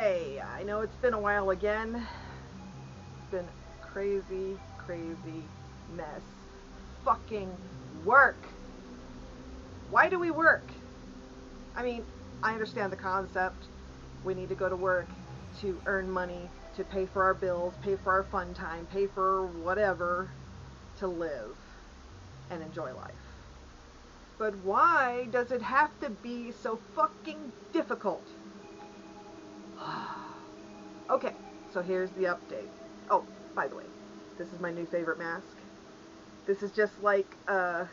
Okay, I know it's been a while again. It's been crazy, crazy mess. Fucking work. Why do we work? I mean, I understand the concept. We need to go to work to earn money, to pay for our bills, pay for our fun time, pay for whatever, to live and enjoy life. But why does it have to be so fucking difficult? Okay, so here's the update. Oh, by the way, this is my new favorite mask. This is just like the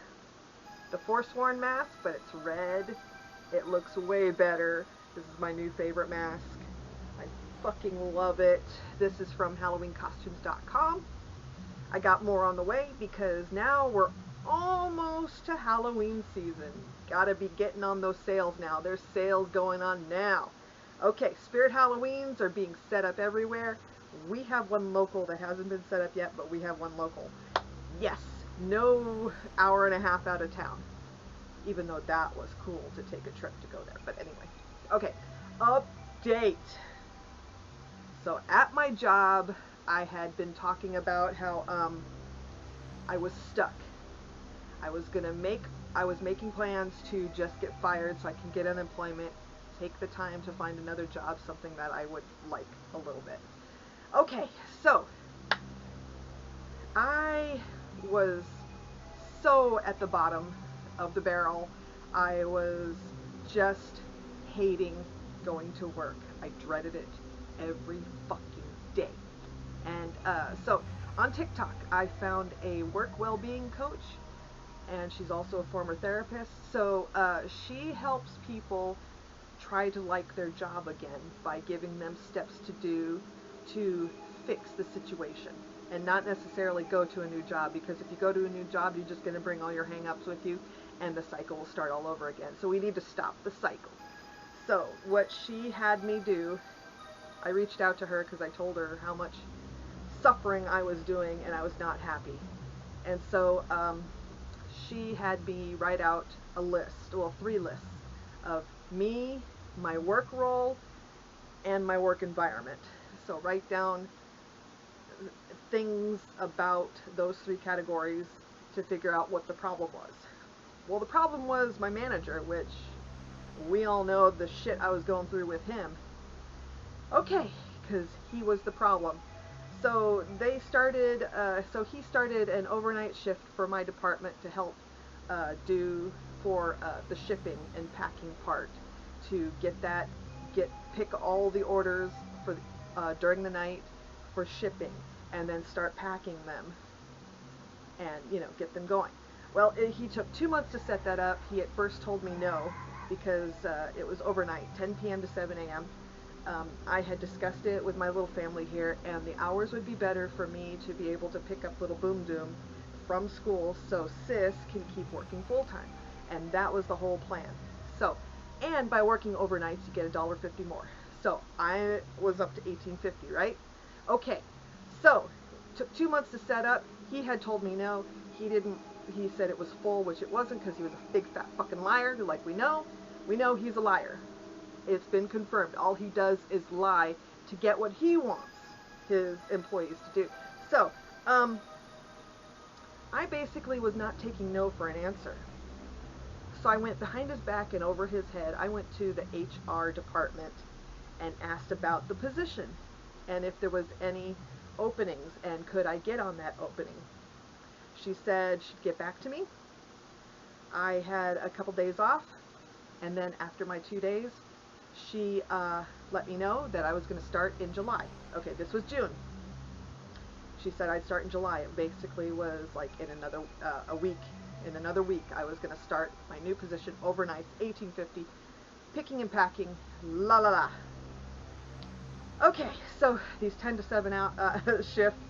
Forsworn mask, but it's red. It looks way better. This is my new favorite mask. I fucking love it. This is from HalloweenCostumes.com. I got more on the way because now we're almost to Halloween season. Gotta be getting on those sales now. There's sales going on now. Okay, Spirit Halloweens are being set up everywhere. We have one local that hasn't been set up yet, but we have one local. Yes, no hour and a half out of town. Even though that was cool to take a trip to go there. But anyway, okay, update. So at my job, I had been talking about how I was stuck. I was making plans to just get fired so I can get unemployment, take the time to find another job, something that I would like a little bit. Okay, so I was so at the bottom of the barrel. I was just hating going to work. I dreaded it every fucking day. And so on TikTok, I found a work well-being coach, and she's also a former therapist. So she helps people try to like their job again by giving them steps to do to fix the situation and not necessarily go to a new job, because if you go to a new job, you're just going to bring all your hang-ups with you and the cycle will start all over again. So we need to stop the cycle. So what she had me do, I reached out to her because I told her how much suffering I was doing and I was not happy. And so she had me write out a list, well, 3 lists of me, my work role, and my work environment. So write down things about those 3 categories to figure out what the problem was. Well, the problem was my manager, which we all know the shit I was going through with him. Okay, because he was the problem. So he started an overnight shift for my department to help do for the shipping and packing part, to pick all the orders for during the night for shipping, and then start packing them and get them going. Well, he took 2 months to set that up. He at first told me no because it was overnight, 10 p.m. to 7 a.m. I had discussed it with my little family here, and the hours would be better for me to be able to pick up little Boom Doom from school so Sis can keep working full time. And that was the whole plan. So, and by working overnights, you get $1.50 more. So I was up to $18.50, right? Okay, so took 2 months to set up. He had told me no. He said it was full, which it wasn't, because he was a big fat fucking liar. Like we know he's a liar. It's been confirmed. All he does is lie to get what he wants his employees to do. So, I basically was not taking no for an answer. So I went behind his back and over his head. I went to the HR department and asked about the position and if there was any openings and could I get on that opening. She said she'd get back to me. I had a couple days off, and then after my 2 days, she let me know that I was going to start in July. Okay, this was June. She said I'd start in July. It basically was like in another week. In another week, I was going to start my new position, overnights, $18.50, picking and packing, la la la. Okay, so these 10 to 7 out shifts,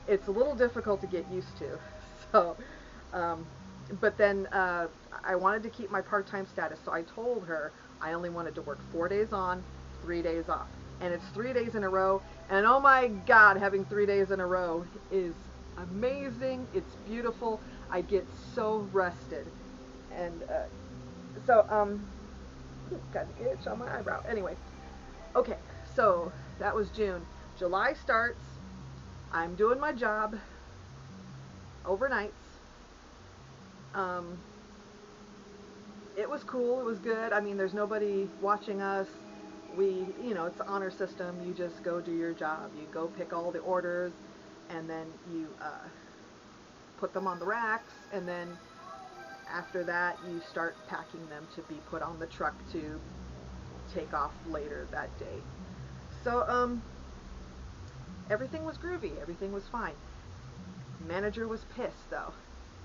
it's a little difficult to get used to. So, but then I wanted to keep my part-time status, so I told her I only wanted to work 4 days on, 3 days off. And it's 3 days in a row, and oh my God, having 3 days in a row is amazing. It's beautiful. I get so rested. And got an itch on my eyebrow. Anyway, okay, So that was June. July starts. I'm doing my job overnights. Um, it was cool. It was good. I mean, there's nobody watching us. It's an honor system. You just go do your job. You go pick all the orders, and then you put them on the racks, and then after that, you start packing them to be put on the truck to take off later that day. So, everything was groovy. Everything was fine. Manager was pissed, though,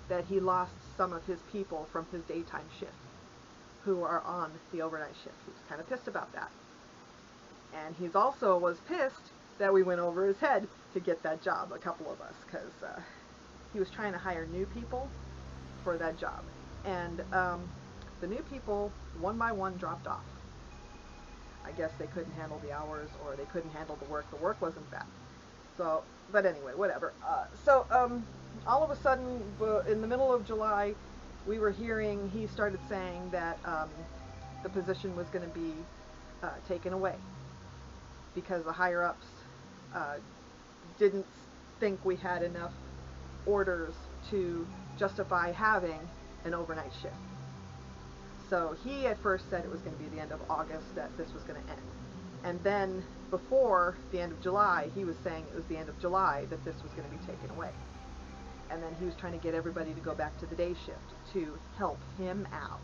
that he lost some of his people from his daytime shift who are on the overnight shift. He was kind of pissed about that. And he also was pissed that we went over his head to get that job, a couple of us, because he was trying to hire new people for that job. And the new people, one by one, dropped off. I guess they couldn't handle the hours, or they couldn't handle the work. The work wasn't bad. So, but anyway, whatever. All of a sudden, in the middle of July, we were hearing, he started saying that the position was going to be taken away because the higher-ups didn't think we had enough orders to justify having an overnight shift. So he at first said it was going to be the end of August that this was going to end. And then before the end of July, he was saying it was the end of July that this was going to be taken away. And then he was trying to get everybody to go back to the day shift to help him out.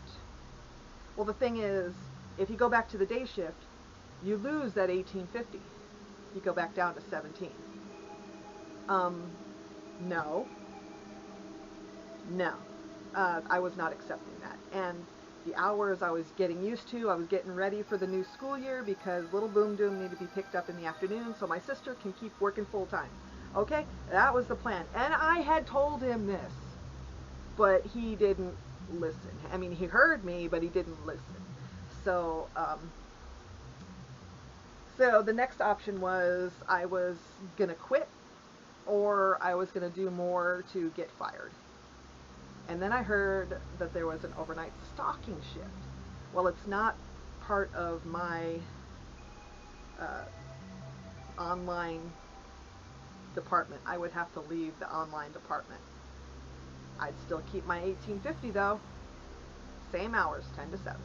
Well, the thing is, if you go back to the day shift, you lose that $18.50. You go back down to $17. No. I was not accepting that. And the hours I was getting used to, I was getting ready for the new school year because little Boom Doom needed to be picked up in the afternoon so my sister can keep working full time. Okay? That was the plan. And I had told him this, but he didn't listen. I mean, he heard me, but he didn't listen. So the next option was I was going to quit or I was going to do more to get fired. And then I heard that there was an overnight stocking shift. Well, it's not part of my online department. I would have to leave the online department. I'd still keep my $18.50 though. Same hours, 10 to 7.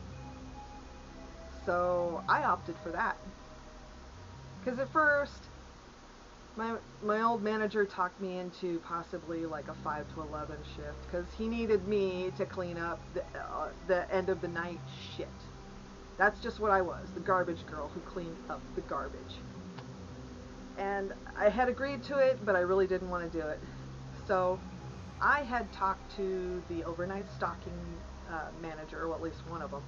So I opted for that. Because at first, my old manager talked me into possibly like a 5 to 11 shift because he needed me to clean up the end of the night shit. That's just what I was, the garbage girl who cleaned up the garbage. And I had agreed to it, but I really didn't want to do it. So I had talked to the overnight stocking manager, well, at least one of them,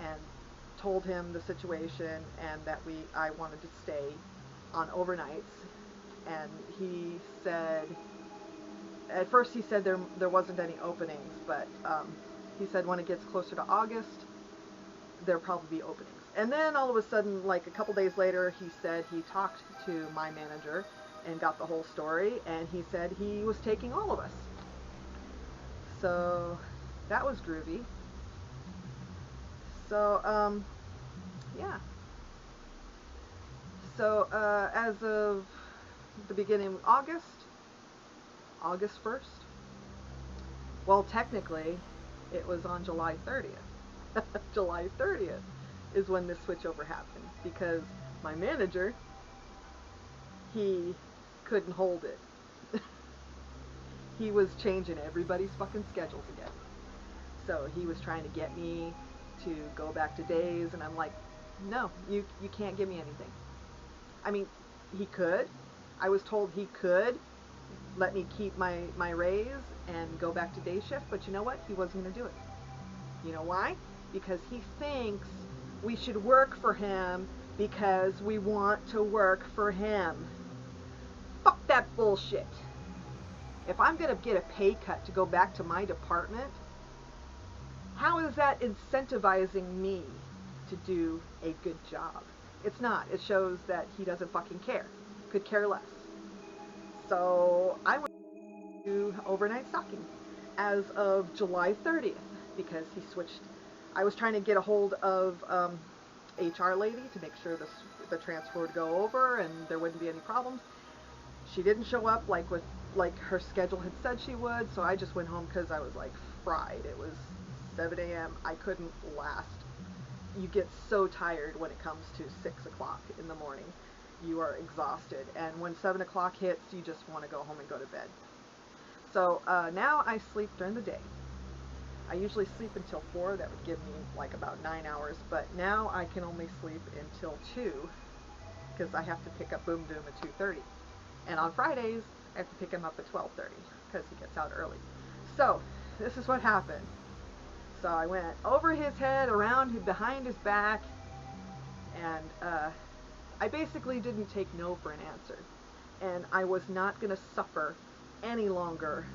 and told him the situation and that I wanted to stay on overnights. And he said, at first he said there wasn't any openings, but he said when it gets closer to August, there'll probably be openings. And then all of a sudden, like a couple days later, he said he talked to my manager and got the whole story, and he said he was taking all of us. So that was groovy. So, yeah. So, as of the beginning of August 1st, well, technically, it was on July 30th. July 30th is when this switchover happened, because my manager, he couldn't hold it. He was changing everybody's fucking schedules again. So he was trying to get me to go back to days, and I'm like, no, you can't give me anything. I mean, he could. I was told he could let me keep my raise and go back to day shift, but you know what? He wasn't going to do it. You know why? Because he thinks we should work for him because we want to work for him. Fuck that bullshit. If I'm going to get a pay cut to go back to my department, how is that incentivizing me to do a good job? It's not. It shows that he doesn't fucking care. Could care less. So I went to overnight stocking as of July 30th because he switched. I was trying to get a hold of HR lady to make sure the the transfer would go over and there wouldn't be any problems. She didn't show up like her schedule had said she would, so I just went home because I was like fried. It was 7 a.m. I couldn't last. You get so tired when it comes to 6 o'clock in the morning. You are exhausted, and when 7 o'clock hits, you just want to go home and go to bed. So now I sleep during the day. I usually sleep until 4. That would give me like about 9 hours, but now I can only sleep until 2 because I have to pick up Boom Doom at 2:30. And on Fridays, I have to pick him up at 12:30 because he gets out early. So this is what happened. So I went over his head, around behind his back, and I basically didn't take no for an answer. And I was not going to suffer any longer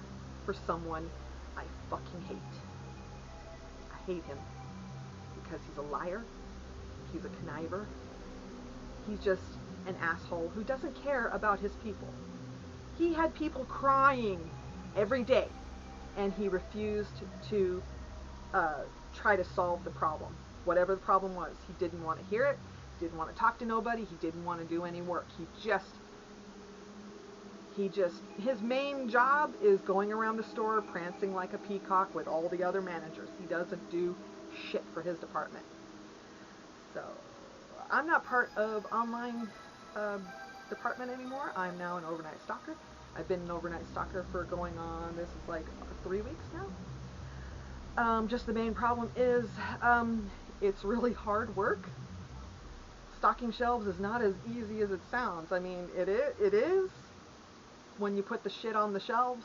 for someone I fucking hate. I hate him because he's a liar, he's a conniver, he's just an asshole who doesn't care about his people. He had people crying every day, and he refused to try to solve the problem. Whatever the problem was, he didn't want to hear it, didn't want to talk to nobody, he didn't want to do any work. His main job is going around the store prancing like a peacock with all the other managers. He doesn't do shit for his department. So I'm not part of online department anymore. I'm now an overnight stalker. I've been an overnight stalker for going on, this is like 3 weeks now. Just the main problem is it's really hard work. Stocking shelves is not as easy as it sounds. I mean, it is when you put the shit on the shelves,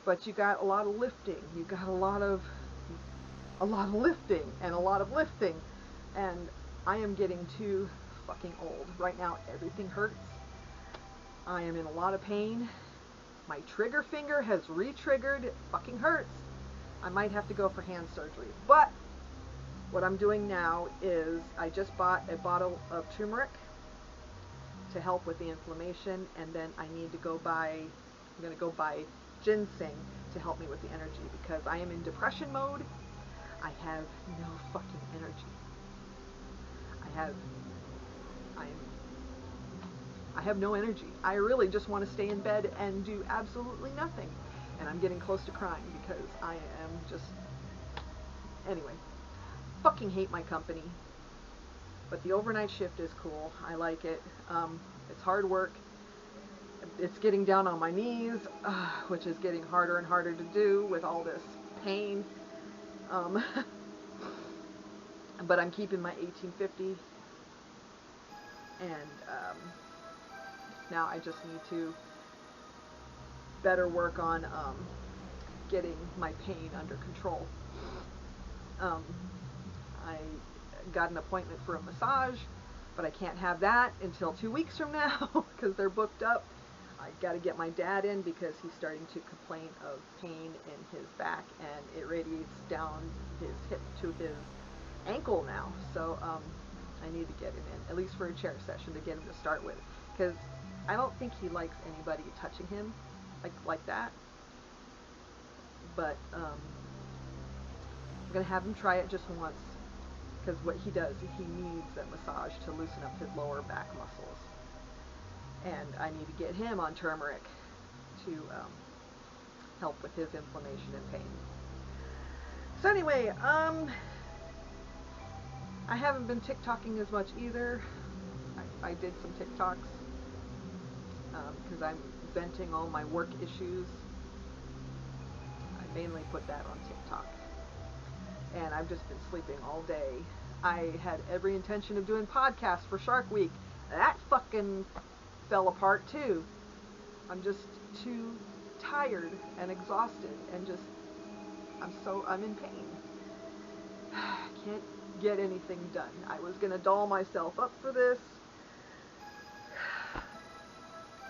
but you got a lot of lifting. You got a lot of lifting and a lot of lifting, and I am getting too fucking old. Right now, everything hurts. I am in a lot of pain. My trigger finger has re-triggered. It fucking hurts. I might have to go for hand surgery. But what I'm doing now is I just bought a bottle of turmeric to help with the inflammation, and then I'm going to go buy ginseng to help me with the energy because I am in depression mode. I have no fucking energy. I have no energy. I really just want to stay in bed and do absolutely nothing. And I'm getting close to crying because I am just... Anyway, fucking hate my company. But the overnight shift is cool. I like it. It's hard work. It's getting down on my knees, which is getting harder and harder to do with all this pain. But I'm keeping my 1850. And now I just need to better work on getting my pain under control. I got an appointment for a massage, but I can't have that until 2 weeks from now because they're booked up. I got to get my dad in because he's starting to complain of pain in his back, and it radiates down his hip to his ankle now. So I need to get him in, at least for a chair session, to get him to start with, because I don't think he likes anybody touching him like that. But I'm going to have him try it just once, because what he does, he needs that massage to loosen up his lower back muscles. And I need to get him on turmeric to help with his inflammation and pain. So anyway, I haven't been TikToking as much either. I did some TikToks because I'm venting all my work issues. I mainly put that on TikTok. And I've just been sleeping all day. I had every intention of doing podcasts for Shark Week. That fucking fell apart too. I'm just too tired and exhausted and just, I'm in pain. I can't get anything done. I was gonna doll myself up for this,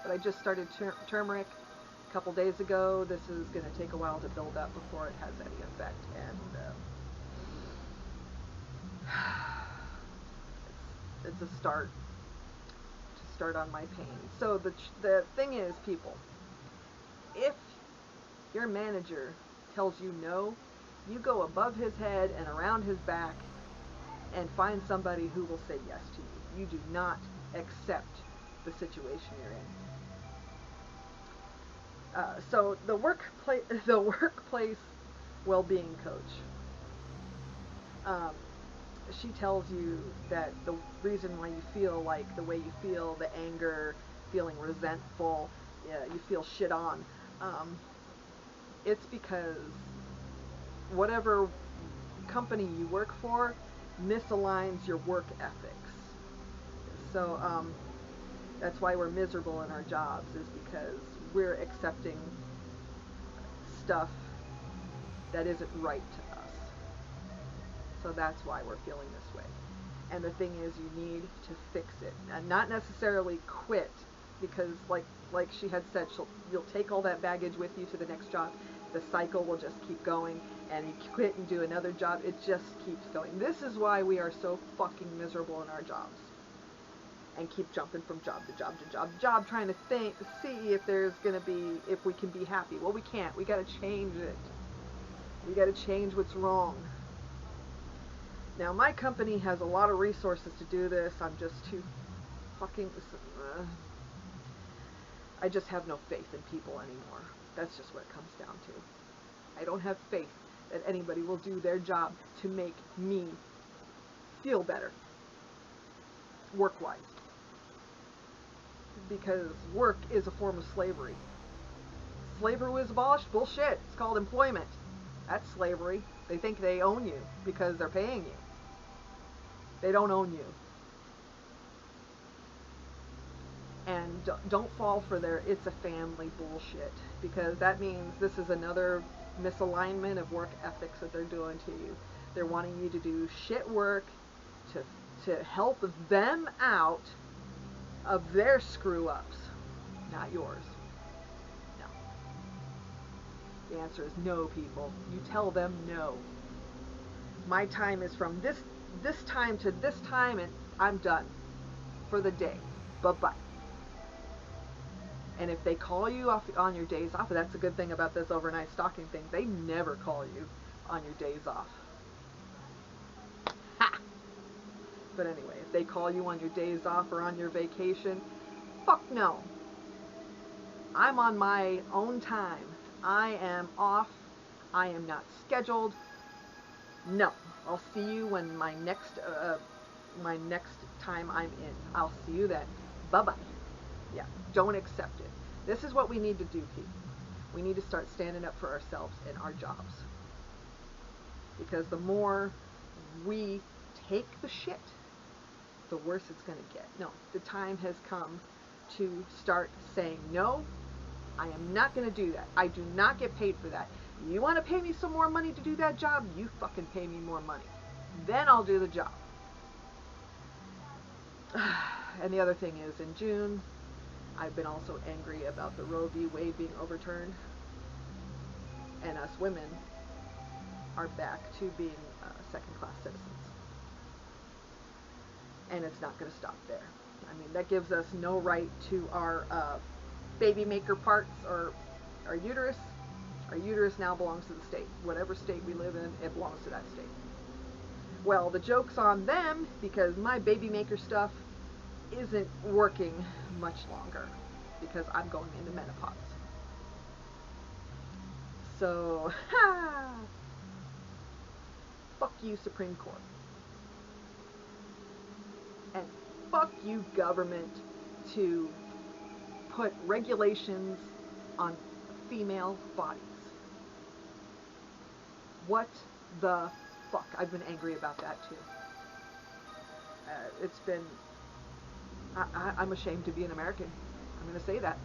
but I just started turmeric a couple days ago. This is gonna take a while to build up before it has any effect, and it's a start on my pain. So the thing is, people, if your manager tells you no, you go above his head and around his back and find somebody who will say yes to you. You do not accept the situation you're in. So the workplace well-being coach. She tells you that the reason why you feel like the way you feel, the anger, feeling resentful, you feel shit on, it's because whatever company you work for misaligns your work ethics. So that's why we're miserable in our jobs, is because we're accepting stuff that isn't right to us. So that's why we're feeling this way. And the thing is, you need to fix it, and not necessarily quit, because like she had said, you'll take all that baggage with you to the next job. The cycle will just keep going, and you quit and do another job. It just keeps going. This is why we are so fucking miserable in our jobs, and keep jumping from job to job to job to job, trying to see if there's gonna be, if we can be happy. Well, we can't. We gotta change it. We gotta change what's wrong. Now, my company has a lot of resources to do this. I'm just too fucking... I just have no faith in people anymore. That's just what it comes down to. I don't have faith that anybody will do their job to make me feel better, work-wise. Because work is a form of slavery. Slavery was abolished? Bullshit. It's called employment. That's slavery. They think they own you because they're paying you. They don't own you. And don't fall for their "it's a family" bullshit, because that means this is another misalignment of work ethics that they're doing to you. They're wanting you to do shit work to help them out of their screw-ups, not yours. No. The answer is no, people. You tell them no. My time is from this time to this time, and I'm done for the day. Bye-bye. And if they call you off on your days off, that's a good thing about this overnight stalking thing. They never call you on your days off. Ha! But anyway, if they call you on your days off or on your vacation, fuck no. I'm on my own time. I am off. I am not scheduled. No. I'll see you when my next time I'm in. I'll see you then. Bye-bye. Yeah, don't accept it. This is what we need to do, people. We need to start standing up for ourselves in our jobs. Because the more we take the shit, the worse it's going to get. No, the time has come to start saying, no, I am not going to do that. I do not get paid for that. You want to pay me some more money to do that job? You fucking pay me more money. Then I'll do the job. And the other thing is, in June, I've been also angry about the Roe v. Wade being overturned. And us women are back to being second-class citizens. And it's not going to stop there. I mean, that gives us no right to our baby maker parts or our uterus. Our uterus now belongs to the state. Whatever state we live in, it belongs to that state. Well, the joke's on them, because my baby maker stuff isn't working much longer, because I'm going into menopause. So, fuck you, Supreme Court. And fuck you, government, to put regulations on female bodies. What the fuck? I've been angry about that too. It's been... I'm ashamed to be an American. I'm going to say that.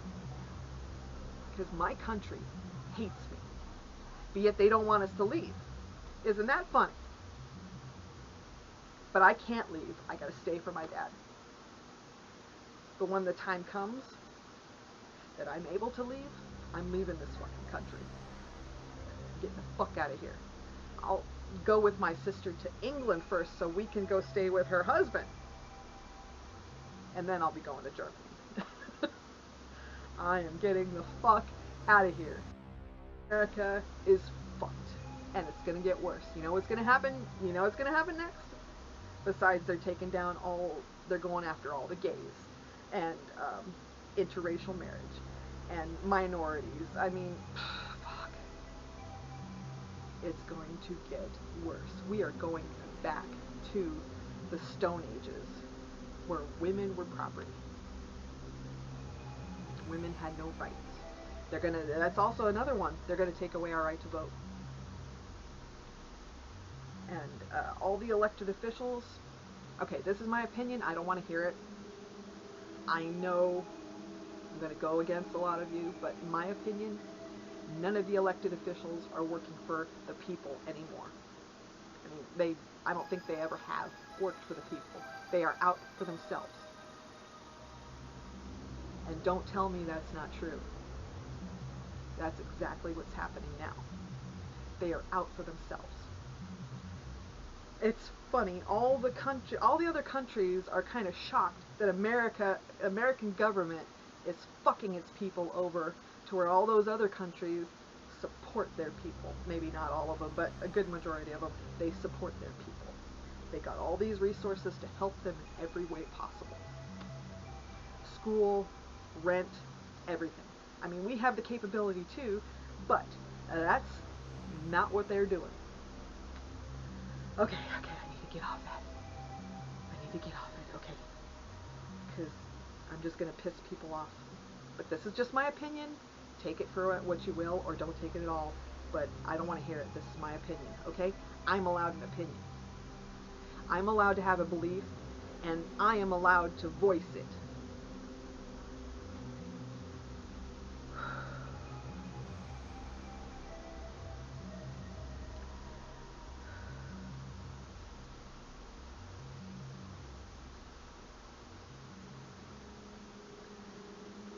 Because my country hates me. But yet they don't want us to leave. Isn't that funny? But I can't leave. I got to stay for my dad. But when the time comes that I'm able to leave, I'm leaving this fucking country. Getting the fuck out of here. I'll go with my sister to England first so we can go stay with her husband. And then I'll be going to Germany. I am getting the fuck out of here. America is fucked. And it's going to get worse. You know what's going to happen? You know what's going to happen next? Besides, they're taking down all they're going after all the gays and interracial marriage and minorities. I mean, fuck. It's going to get worse. We are going back to the Stone Ages where women were property. Women had no rights. That's also another one. They're gonna take away our right to vote. And all the elected officials, okay, this is my opinion. I don't want to hear it. I know I'm going to go against a lot of you, but in my opinion, none of the elected officials are working for the people anymore. I mean, I don't think they ever have worked for the people. They are out for themselves. And don't tell me that's not true. That's exactly what's happening now. They are out for themselves. It's funny, all the other countries are kind of shocked that American government is fucking its people over to where all those other countries support their people. Maybe not all of them, but a good majority of them, they support their people. They got all these resources to help them in every way possible. School, rent, everything. I mean, we have the capability too, but that's not what they're doing. Okay, I need to get off that. I need to get off it, okay. Because I'm just going to piss people off. But this is just my opinion. Take it for what you will, or don't take it at all. But I don't want to hear it. This is my opinion, okay? I'm allowed an opinion. I'm allowed to have a belief, and I am allowed to voice it.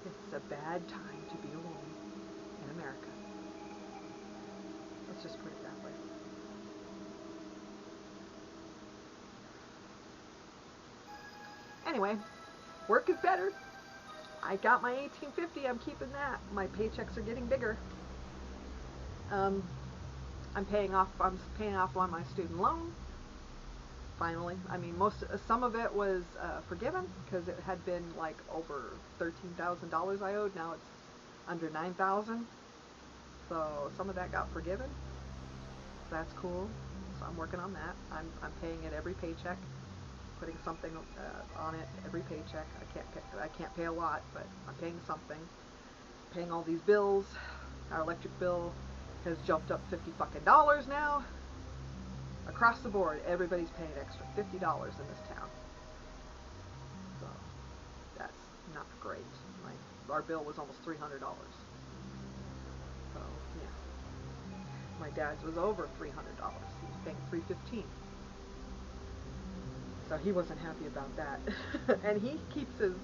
It's a bad time to be a woman in America. Let's just put it that way. Anyway, work is better. I got my $18.50. I'm keeping that. My paychecks are getting bigger. I'm paying off on my student loan. Finally, I mean, some of it was forgiven because it had been like over $13,000 I owed. Now it's under $9,000. So some of that got forgiven. That's cool. So I'm working on that. I'm paying it every paycheck, putting something on it every paycheck. I can't pay a lot, but I'm paying something. Paying all these bills. Our electric bill has jumped up $50 now. Across the board, everybody's paying extra $50 in this town. So that's not great. Our bill was almost $300. So yeah, my dad's was over $300. He was paying $315. So he wasn't happy about that. And he keeps his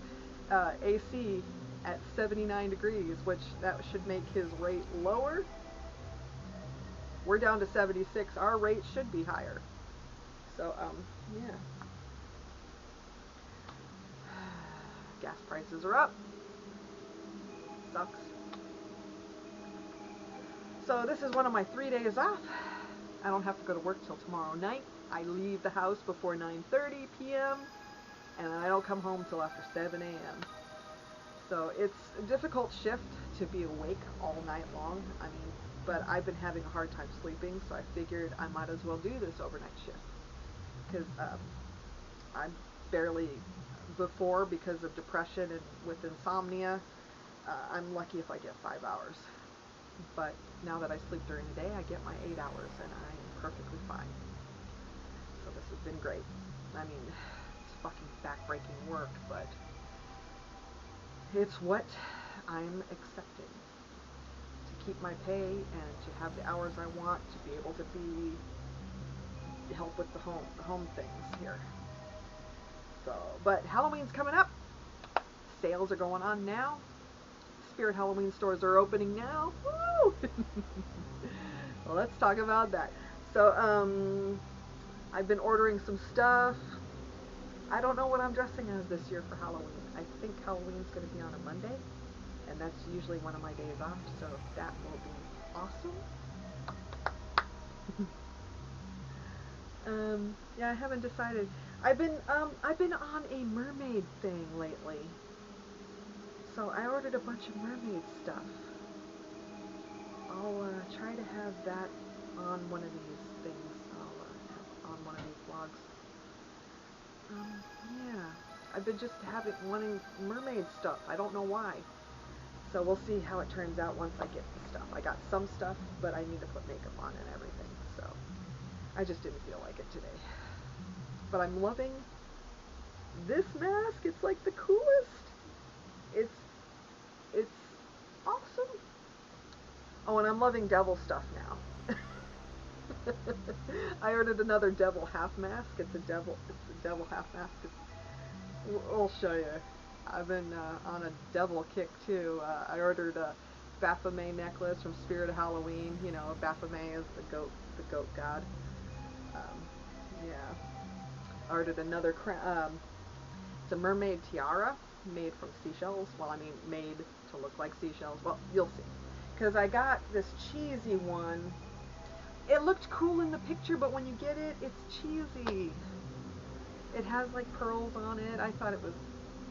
AC at 79 degrees, which that should make his rate lower. We're down to 76. Our rate should be higher. So, yeah. Gas prices are up. Sucks. So this is one of my 3 days off. I don't have to go to work till tomorrow night. I leave the house before 9:30 p.m. and I don't come home till after 7 a.m. So it's a difficult shift to be awake all night long. I mean, but I've been having a hard time sleeping, so I figured I might as well do this overnight shift. Because I'm barely, before, because of depression and with insomnia, I'm lucky if I get 5 hours. But now that I sleep during the day, I get my 8 hours, and I am perfectly fine. So this has been great. I mean, it's fucking back-breaking work, but it's what I'm accepting. To keep my pay and to have the hours I want, to be able to help with the home things here. So, but Halloween's coming up. Sales are going on now. Spirit Halloween stores are opening now. Woo! Well, let's talk about that. So, I've been ordering some stuff. I don't know what I'm dressing as this year for Halloween. I think Halloween's going to be on a Monday, and that's usually one of my days off, so that will be awesome. Yeah, I haven't decided. I've been on a mermaid thing lately. So I ordered a bunch of mermaid stuff. I'll try to have that on one of these things. I'll have on one of these vlogs. Yeah, I've been just wanting mermaid stuff. I don't know why. So we'll see how it turns out once I get the stuff. I got some stuff, but I need to put makeup on and everything. So I just didn't feel like it today. But I'm loving this mask. It's like the coolest. It's awesome. Oh, and I'm loving devil stuff now. I ordered another devil half mask. It's a devil half mask. We'll show you. I've been on a devil kick too. I ordered a Baphomet necklace from Spirit of Halloween. You know, Baphomet is the goat god. Yeah. I ordered another it's a mermaid tiara made from seashells. Well, I mean, made to look like seashells. Well, you'll see. Because I got this cheesy one. It looked cool in the picture, but when you get it, it's cheesy. It has like pearls on it. I thought it was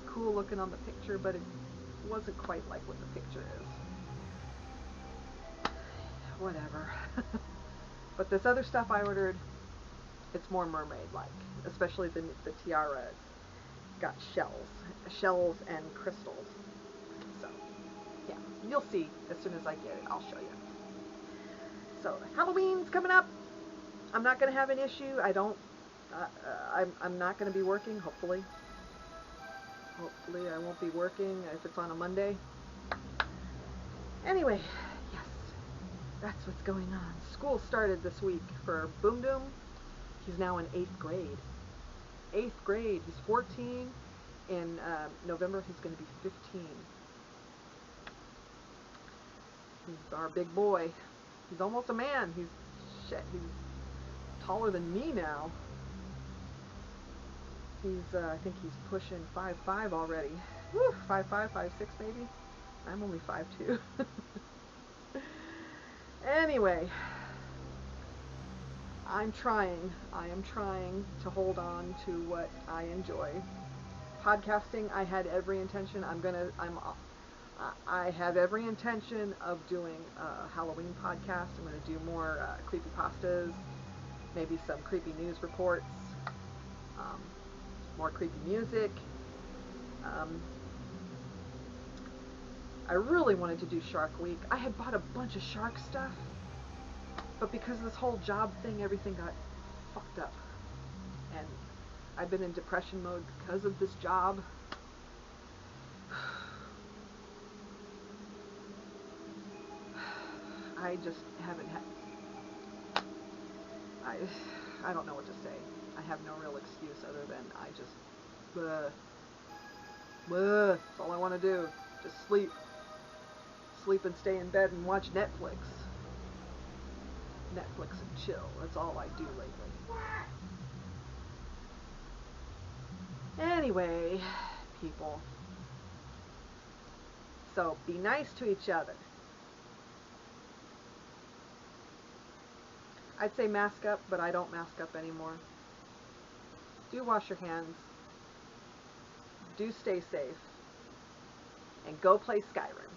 cool looking on the picture, but it wasn't quite like what the picture is. Whatever. But this other stuff I ordered, it's more mermaid-like, especially the tiara. It's got shells and crystals. So, yeah, you'll see as soon as I get it. I'll show you. So, Halloween's coming up. I'm not going to have an issue. I'm not going to be working, hopefully. Hopefully I won't be working if it's on a Monday. Anyway, yes, that's what's going on. School started this week for Boom Doom. He's now in 8th grade. 8th grade. He's 14. In November, he's going to be 15. He's our big boy. He's almost a man. He's taller than me now. I think he's pushing 5'5" already. Woo, 5'5", 5'6" maybe. I'm only 5'2". Anyway, I am trying to hold on to what I enjoy. Podcasting, I had every intention. I have every intention of doing a Halloween podcast. I'm going to do more creepypastas, maybe some creepy news reports, more creepy music. I really wanted to do Shark Week. I had bought a bunch of shark stuff, but because of this whole job thing, everything got fucked up. And I've been in depression mode because of this job. I just haven't had... I don't know what to say. I have no real excuse other than I just... That's all I want to do. Just sleep. Sleep and stay in bed and watch Netflix. Netflix and chill. That's all I do lately. Anyway, people. So, be nice to each other. I'd say mask up, but I don't mask up anymore. Do wash your hands. Do stay safe. And go play Skyrim.